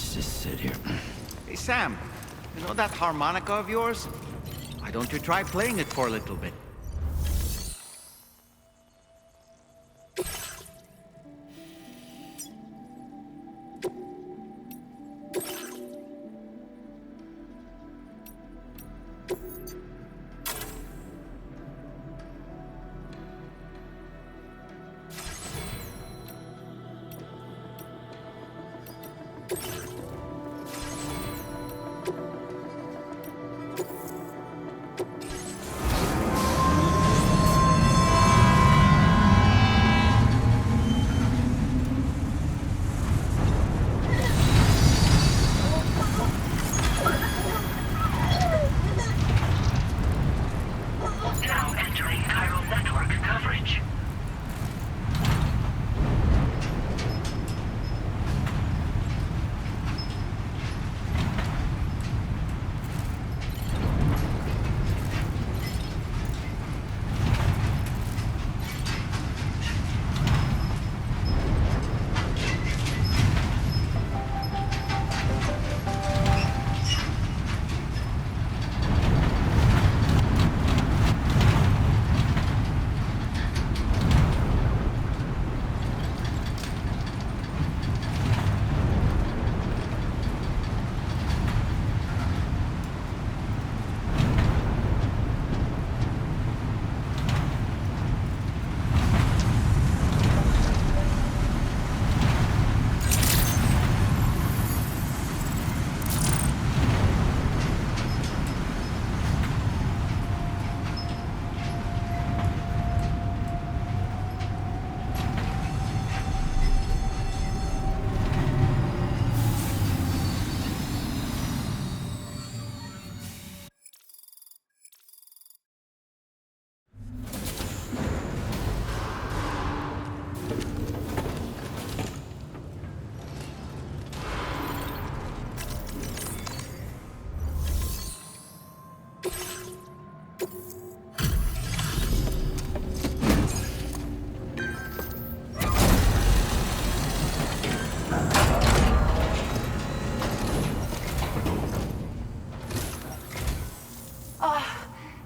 Let's just sit here. Hey, Sam, you know that harmonica of yours? Why don't you try playing it for a little bit? Now entering chiral network coverage.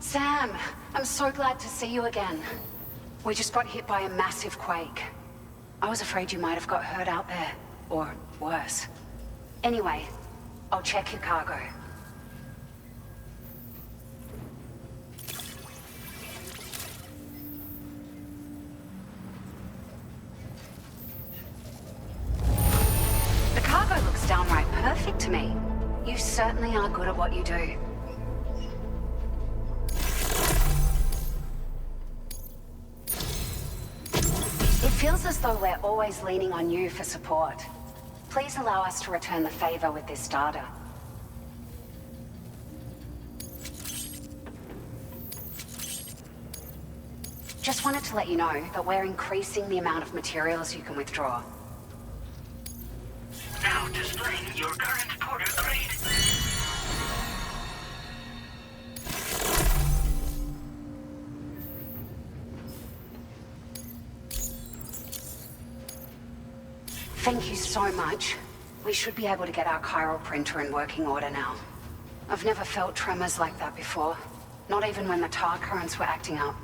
Sam, I'm so glad to see you again. We just got hit by a massive quake. I was afraid you might have got hurt out there, or worse. Anyway, I'll check your cargo. The cargo looks downright perfect to me. You certainly are good at what you do. It feels as though we're always leaning on you for support. Please allow us to return the favor with this data. Just wanted to let you know that we're increasing the amount of materials you can withdraw. Now displaying your current porter grade. Thank you so much. We should be able to get our chiral printer in working order now. I've never felt tremors like that before, not even when the tar currents were acting up.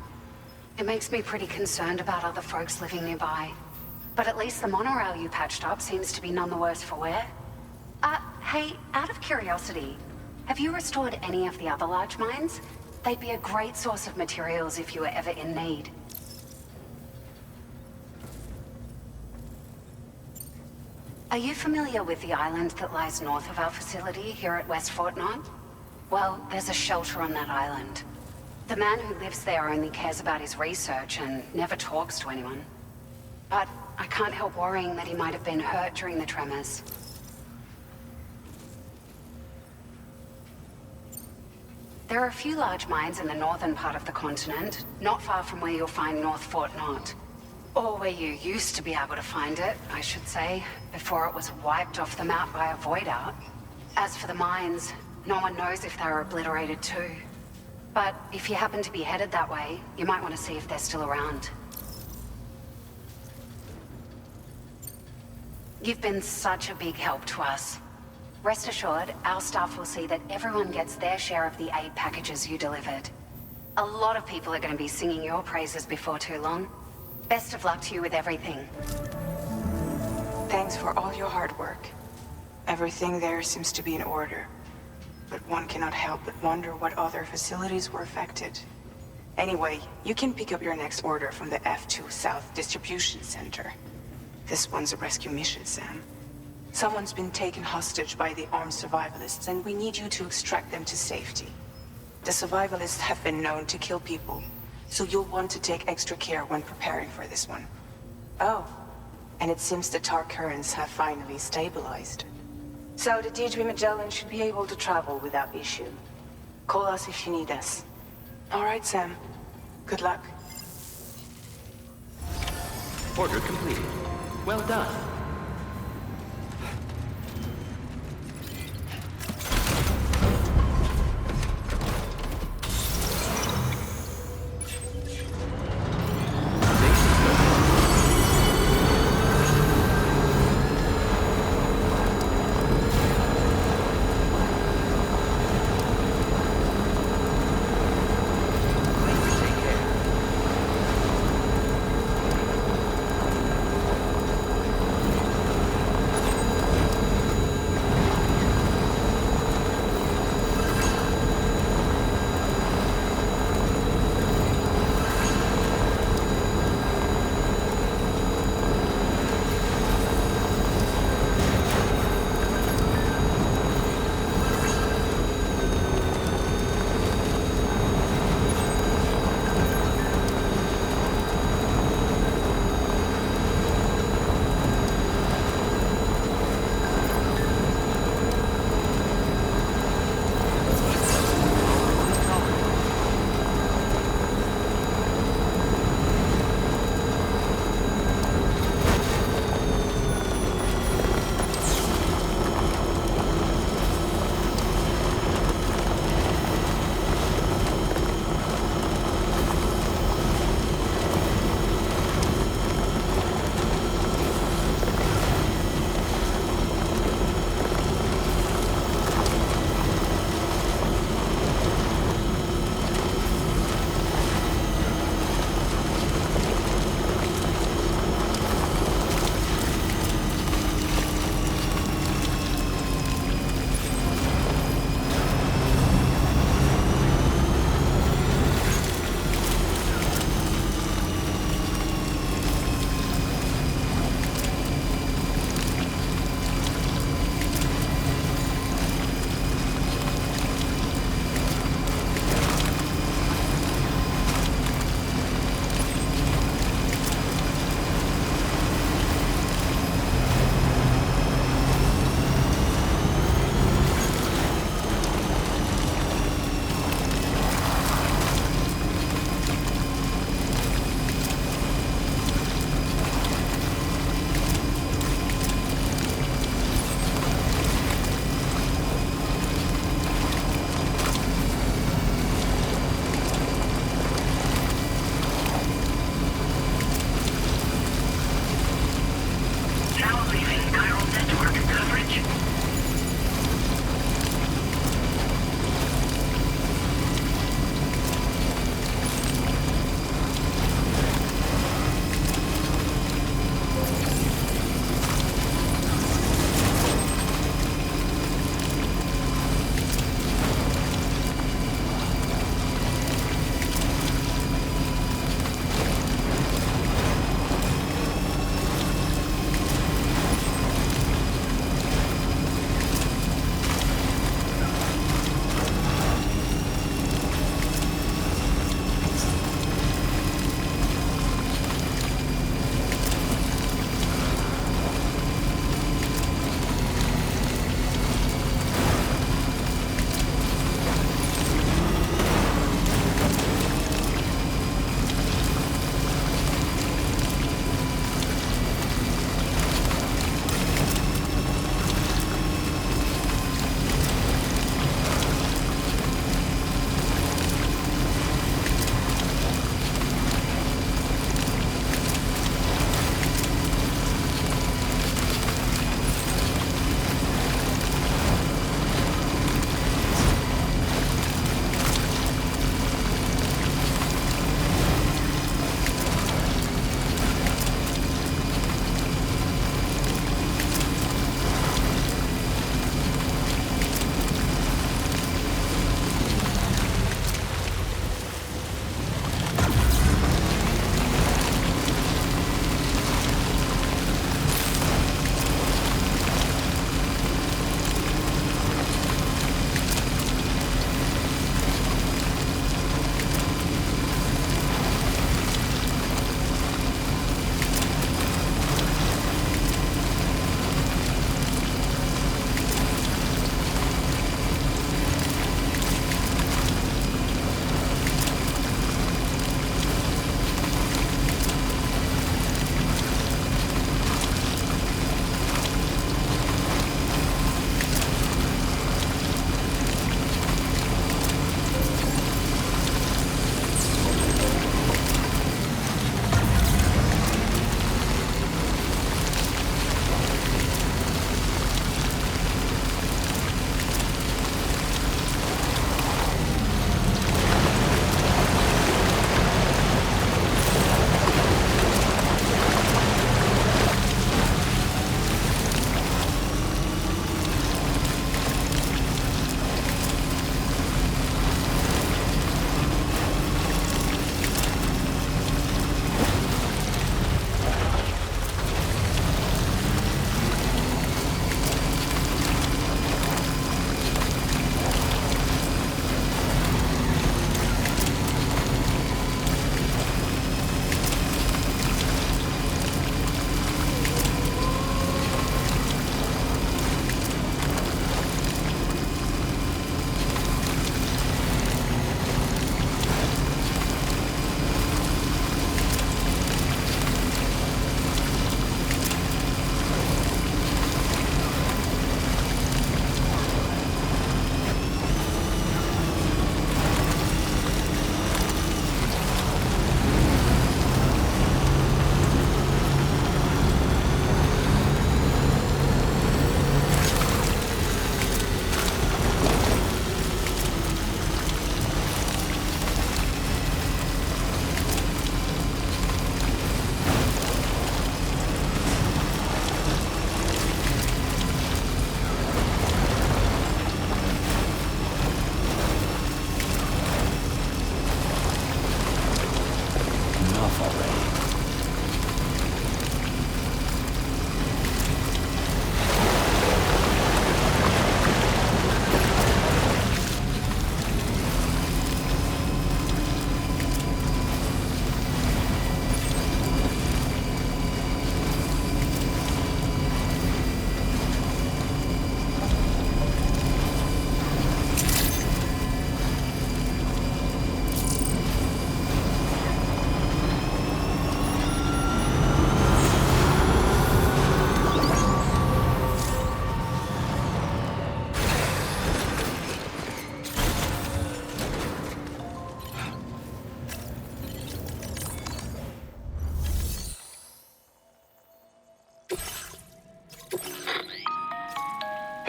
It makes me pretty concerned about other folks living nearby. But at least the monorail you patched up seems to be none the worse for wear. Hey, out of curiosity, have you restored any of the other large mines? They'd be a great source of materials if you were ever in need. Are you familiar with the island that lies north of our facility here at West Fort Knox? Well, there's a shelter on that island. The man who lives there only cares about his research and never talks to anyone. But I can't help worrying that he might have been hurt during the tremors. There are a few large mines in the northern part of the continent, not far from where you'll find North Fort Knox. Or where you used to be able to find it, I should say, before it was wiped off the map by a void out. As for the mines, no one knows if they were obliterated too. But if you happen to be headed that way, you might want to see if they're still around. You've been such a big help to us. Rest assured, our staff will see that everyone gets their share of the aid packages you delivered. A lot of people are going to be singing your praises before too long. Best of luck to you with everything. Thanks for all your hard work. Everything there seems to be in order. But one cannot help but wonder what other facilities were affected. Anyway, you can pick up your next order from the F2 South Distribution Center. This one's a rescue mission, Sam. Someone's been taken hostage by the armed survivalists, and we need you to extract them to safety. The survivalists have been known to kill people, so you'll want to take extra care when preparing for this one. Oh, and it seems the tar currents have finally stabilized. So the D3 Magellan should be able to travel without issue. Call us if you need us. All right, Sam. Good luck. Order completed. Well done.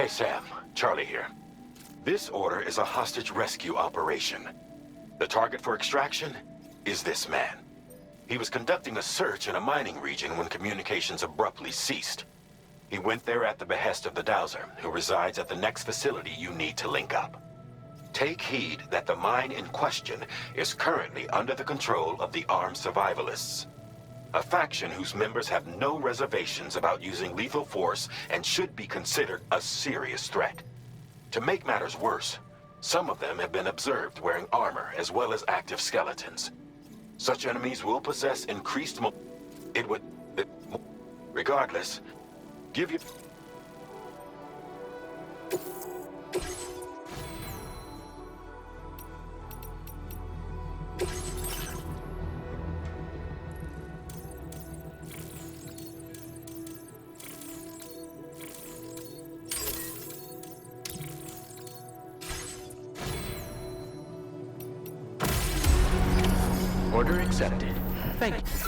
Hey Sam, Charlie here. This order is a hostage rescue operation. The target for extraction is this man. He was conducting a search in a mining region when communications abruptly ceased. He went there at the behest of the Dowser, who resides at the next facility you need to link up. Take heed that the mine in question is currently under the control of the armed survivalists, a faction whose members have no reservations about using lethal force and should be considered a serious threat. To make matters worse, some of them have been observed wearing armor as well as active skeletons. Such enemies will possess increased it would... regardless, give you... Order accepted. Thank you.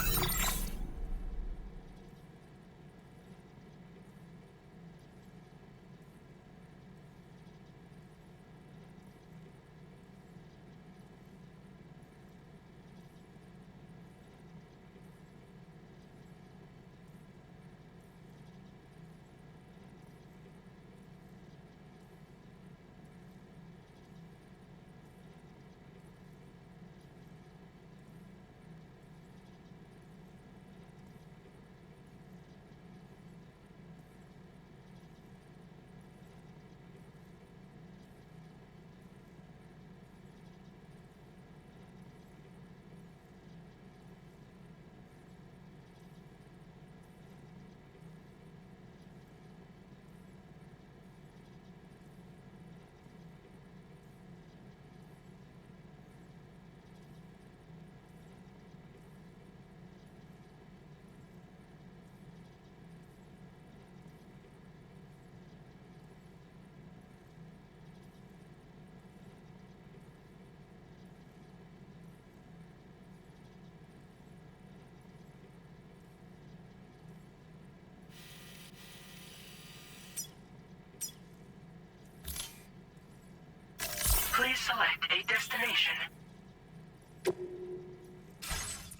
Please select a destination.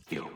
You.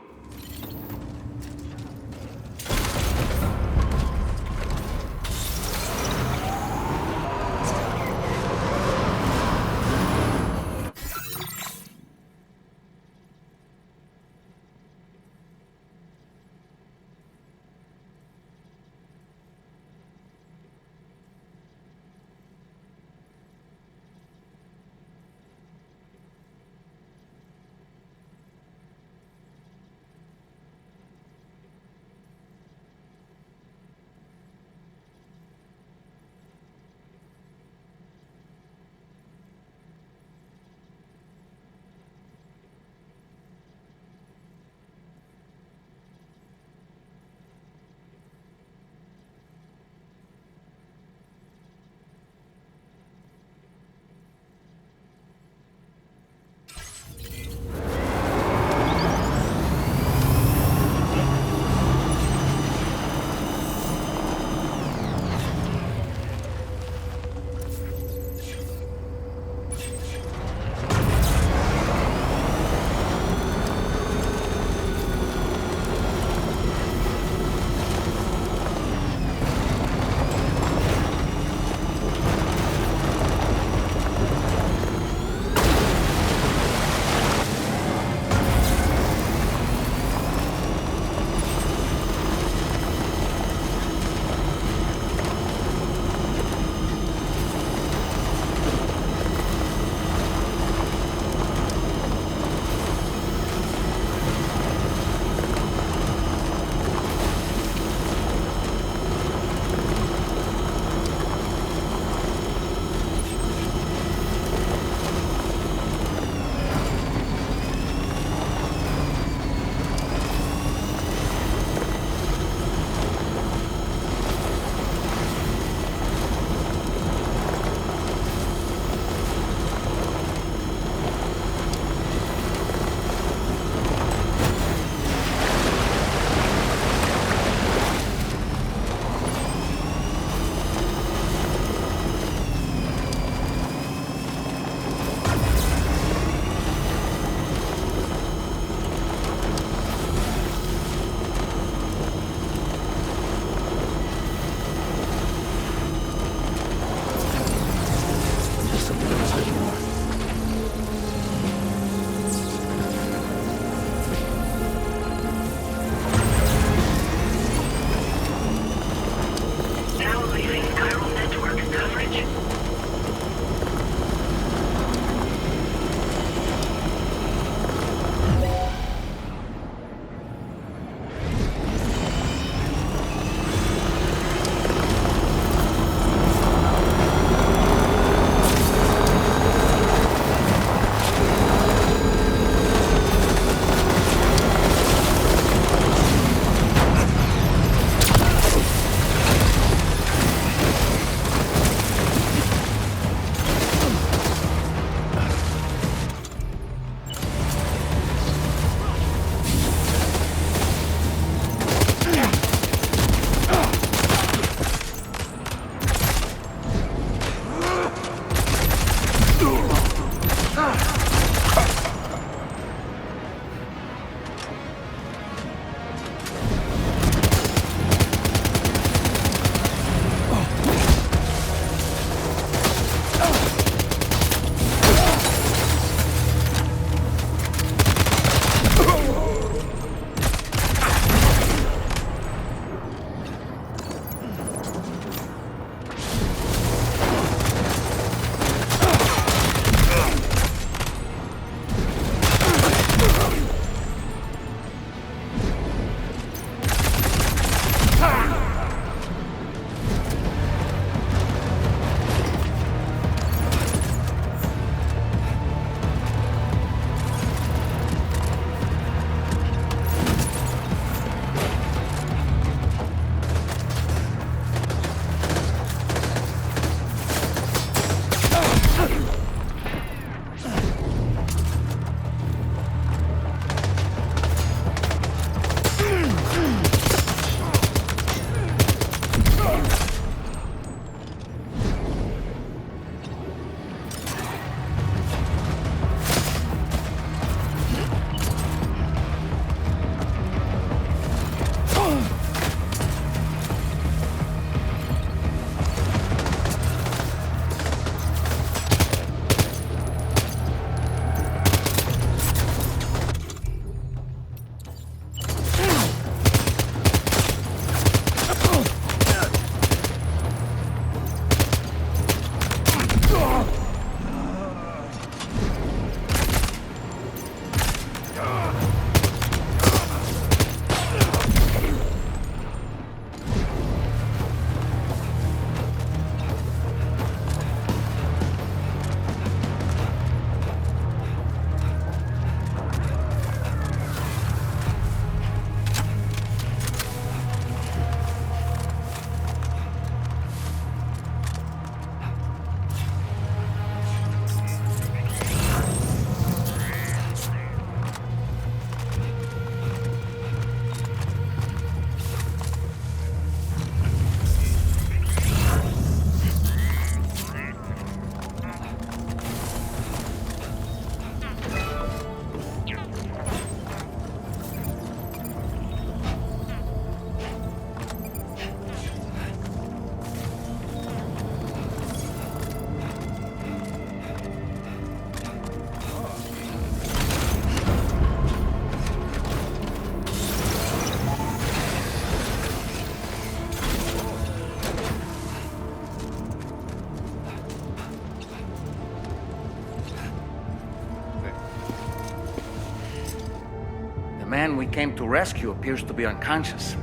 The man we came to rescue appears to be unconscious.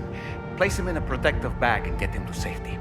Place him in a protective bag and get him to safety.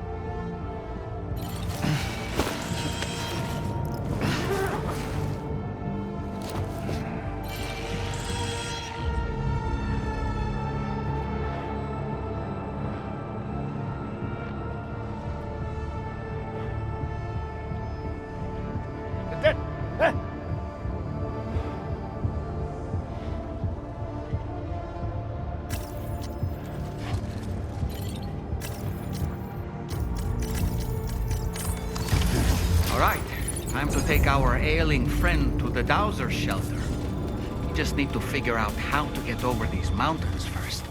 All right, time to take our ailing friend to the Dowser shelter. We just need to figure out how to get over these mountains first.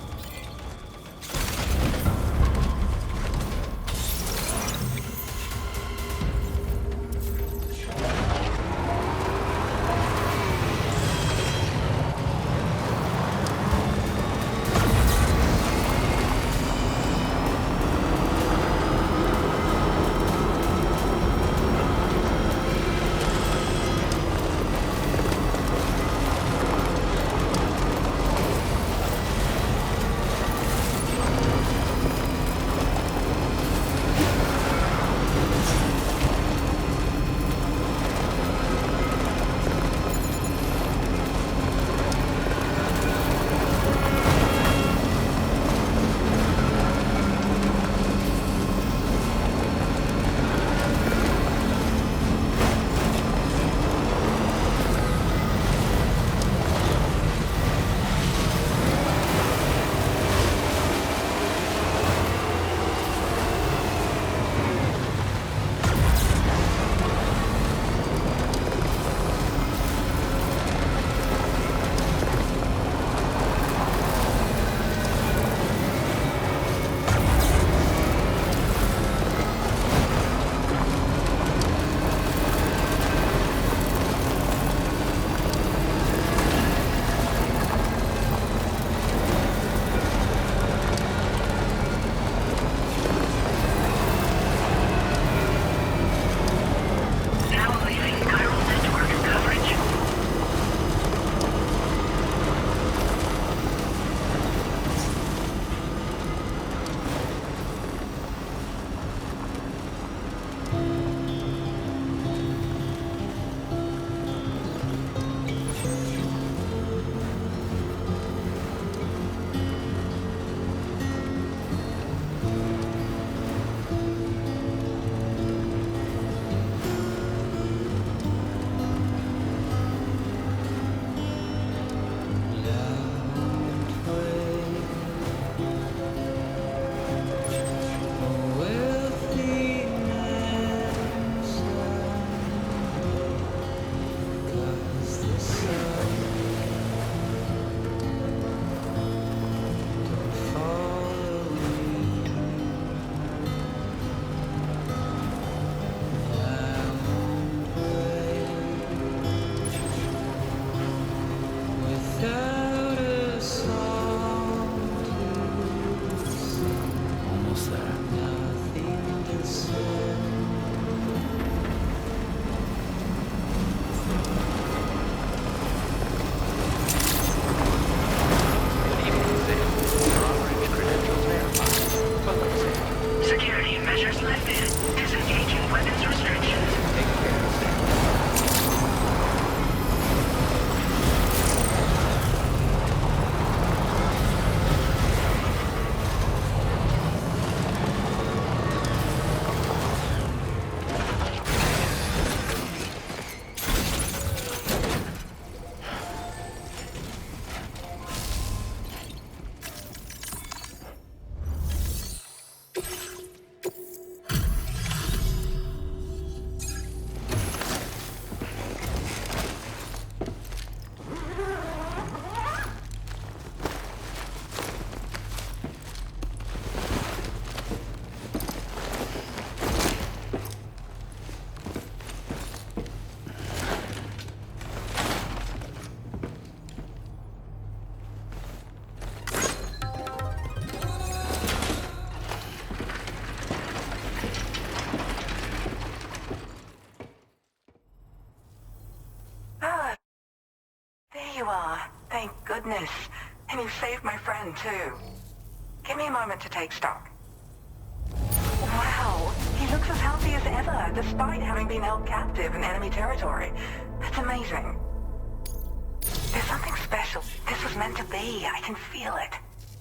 goodness. And you saved my friend, too. Give me a moment to take stock. Wow, he looks as healthy as ever, despite having been held captive in enemy territory. That's amazing. There's something special. This was meant to be. I can feel it.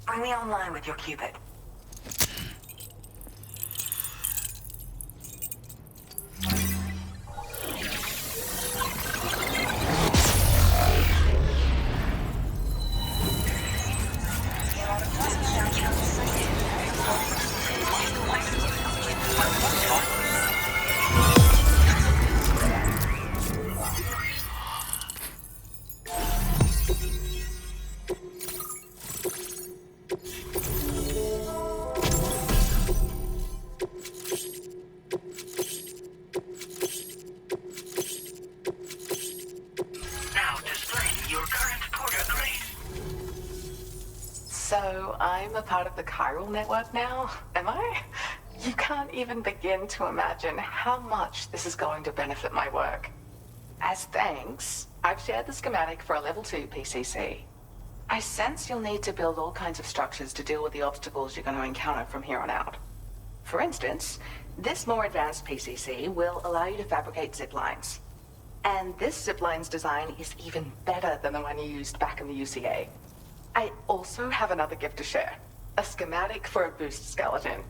Bring me online with your Cupid. Now displaying your current porter grade. So I'm a part of the chiral network now, am I? You can't even begin to imagine how much this is going to benefit my work. As thanks, I've shared the schematic for a level 2 PCC. I sense you'll need to build all kinds of structures to deal with the obstacles you're going to encounter from here on out. For instance, this more advanced PCC will allow you to fabricate zip lines. And this zip line's design is even better than the one you used back in the UCA. I also have another gift to share. A schematic for a boost skeleton.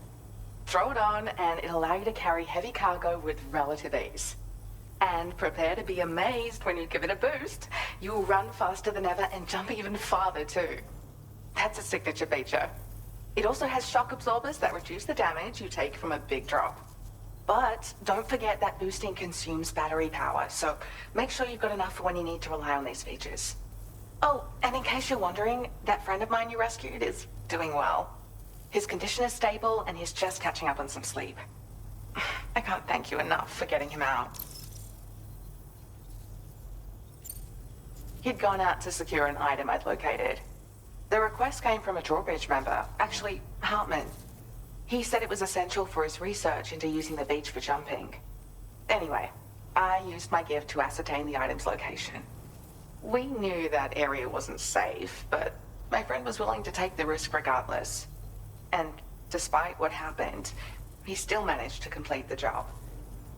Throw it on and it'll allow you to carry heavy cargo with relative ease. And prepare to be amazed when you give it a boost. You'll run faster than ever and jump even farther too. That's a signature feature. It also has shock absorbers that reduce the damage you take from a big drop. But don't forget that boosting consumes battery power, so make sure you've got enough for when you need to rely on these features. Oh, and in case you're wondering, that friend of mine you rescued is doing well. His condition is stable and he's just catching up on some sleep. I can't thank you enough for getting him out. He'd gone out to secure an item I'd located. The request came from a drawbridge member, actually, Hartman. He said it was essential for his research into using the beach for jumping. Anyway, I used my gift to ascertain the item's location. We knew that area wasn't safe, but my friend was willing to take the risk regardless. And despite what happened, he still managed to complete the job.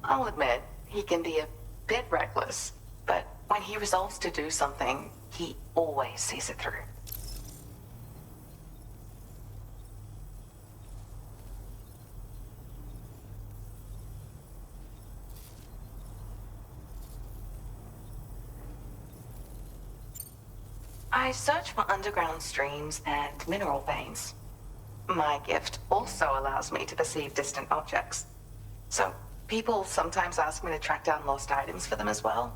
I'll admit, he can be a bit reckless, but when he resolves to do something, he always sees it through. I search for underground streams and mineral veins. My gift also allows me to perceive distant objects. So people sometimes ask me to track down lost items for them as well.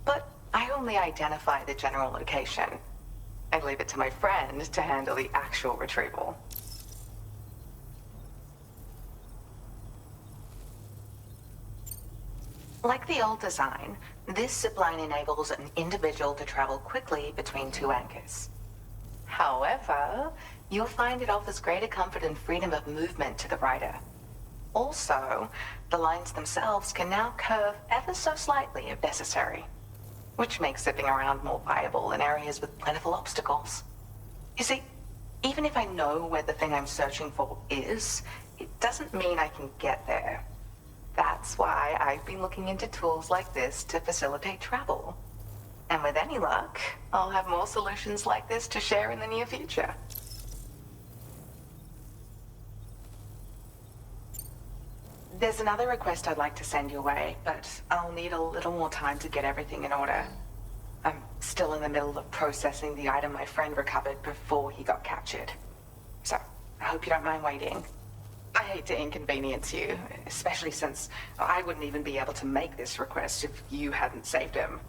But I only identify the general location. I leave it to my friend to handle the actual retrieval. Like the old design, this zipline enables an individual to travel quickly between two anchors. However, you'll find it offers greater comfort and freedom of movement to the rider. Also, the lines themselves can now curve ever so slightly if necessary, which makes zipping around more viable in areas with plentiful obstacles. You see, even if I know where the thing I'm searching for is, it doesn't mean I can get there. That's why I've been looking into tools like this to facilitate travel. And with any luck, I'll have more solutions like this to share in the near future. There's another request I'd like to send your way, but I'll need a little more time to get everything in order. I'm still in the middle of processing the item my friend recovered before he got captured. So, I hope you don't mind waiting. I hate to inconvenience you, especially since I wouldn't even be able to make this request if you hadn't saved him.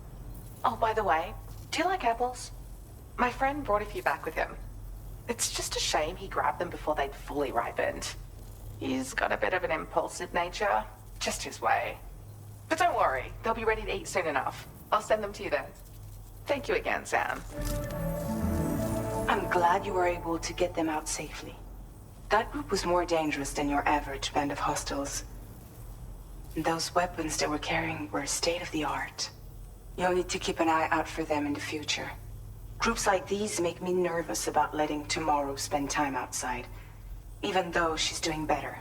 Oh, by the way, do you like apples? My friend brought a few back with him. It's just a shame he grabbed them before they'd fully ripened. He's got a bit of an impulsive nature, just his way. But don't worry, they'll be ready to eat soon enough. I'll send them to you then. Thank you again, Sam. I'm glad you were able to get them out safely. That group was more dangerous than your average band of hostiles. Those weapons they were carrying were state-of-the-art. You'll need to keep an eye out for them in the future. Groups like these make me nervous about letting Tomorrow spend time outside, even though she's doing better.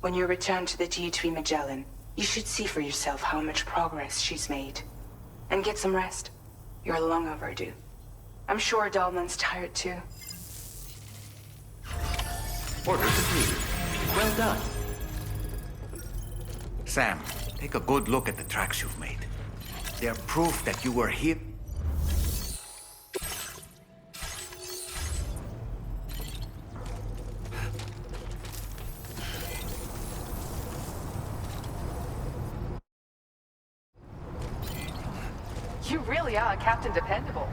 When you return to the G3 Magellan, you should see for yourself how much progress she's made. And get some rest. You're long overdue. I'm sure Dahlman's tired too. Orders completed. Well done. Sam, take a good look at the tracks you've made. They're proof that you were here. You really are Captain Dependable.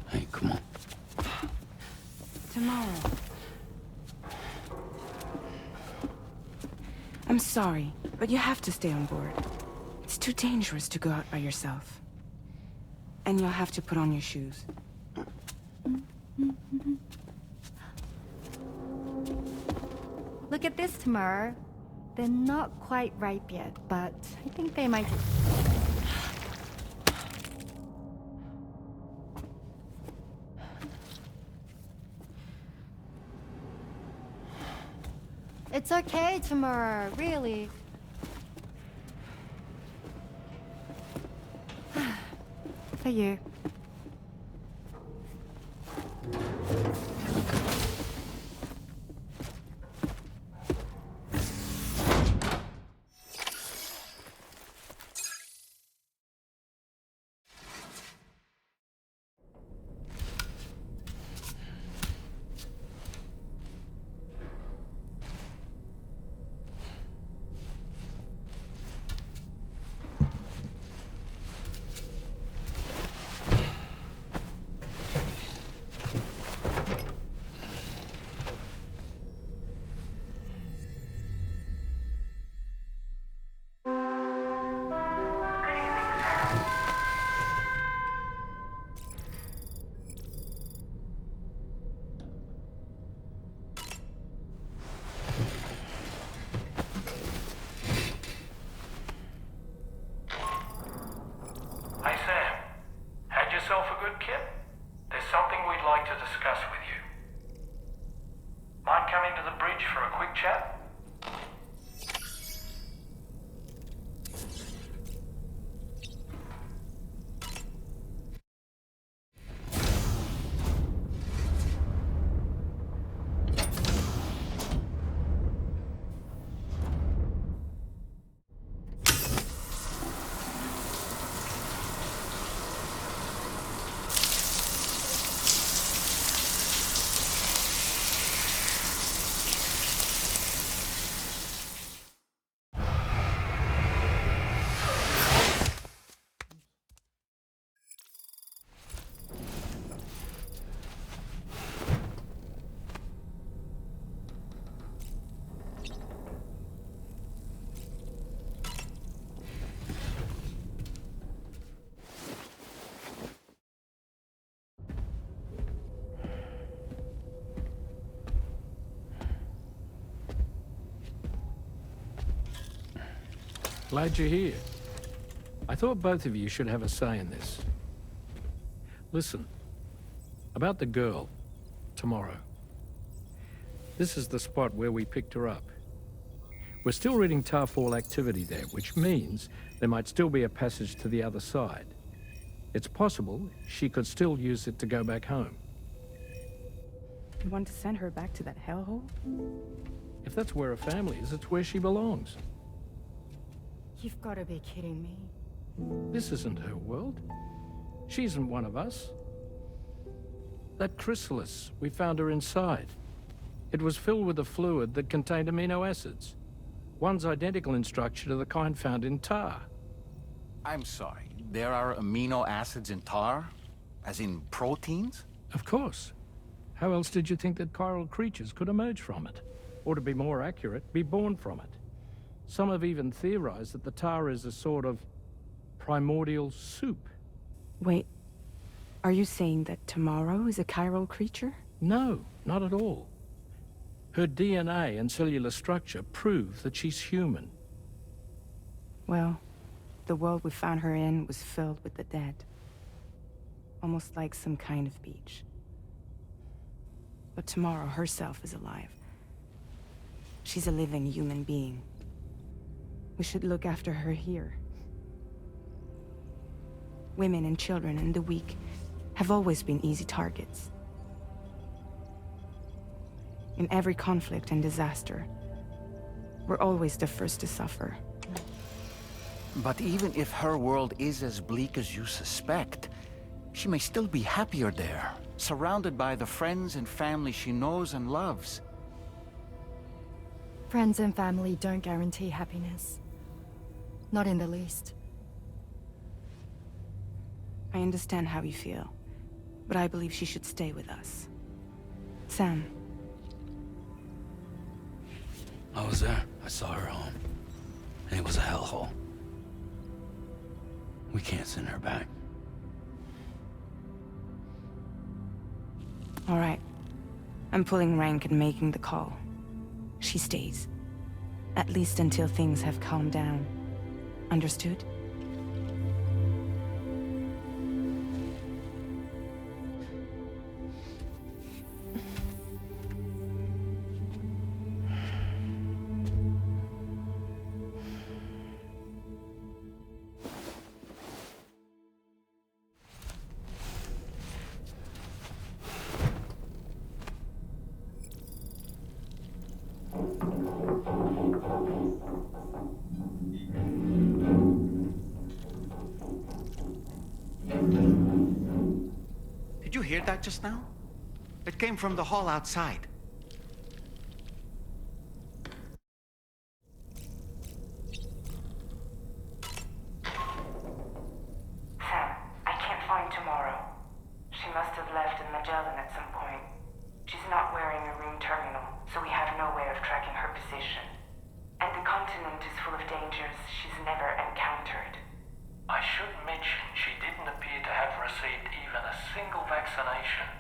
Hey, come on. Tomorrow. I'm sorry, but you have to stay on board. It's too dangerous to go out by yourself. And you'll have to put on your shoes. Look at this, Tamar. They're not quite ripe yet, but I think they might... It's okay, Tamar, really. For you. Hey Sam, had yourself a good kip? There's something we'd like to discuss with you. Mind coming to the bridge for a quick chat? Glad you're here. I thought both of you should have a say in this. Listen, about the girl, tomorrow. This is the spot where we picked her up. We're still reading Tarfall activity there, which means there might still be a passage to the other side. It's possible she could still use it to go back home. You want to send her back to that hellhole? If that's where her family is, it's where she belongs. You've got to be kidding me. This isn't her world. She isn't one of us. That chrysalis, we found her inside. It was filled with a fluid that contained amino acids. One's identical in structure to the kind found in tar. I'm sorry, there are amino acids in tar? As in proteins? Of course. How else did you think that chiral creatures could emerge from it? Or to be more accurate, be born from it? Some have even theorized that the tar is a sort of primordial soup. Wait, are you saying that Tomorrow is a chiral creature? No, not at all. Her DNA and cellular structure prove that she's human. Well, the world we found her in was filled with the dead. Almost like some kind of beach. But Tomorrow herself is alive. She's a living human being. We should look after her here. Women and children and the weak have always been easy targets. In every conflict and disaster, we're always the first to suffer. But even if her world is as bleak as you suspect, she may still be happier there, surrounded by the friends and family she knows and loves. Friends and family don't guarantee happiness. Not in the least. I understand how you feel, but I believe she should stay with us. Sam. I was there. I saw her home. And it was a hellhole. We can't send her back. All right. I'm pulling rank and making the call. She stays. At least until things have calmed down. Understood? Did you hear that just now? It came from the hall outside. Sam, I can't find Tomorrow. She must have left in Magellan at some point. She's not wearing a room terminal, so we have no way of tracking her position. And the continent is full of dangers she's never encountered. I should mention she didn't appear to have received even a single vaccination.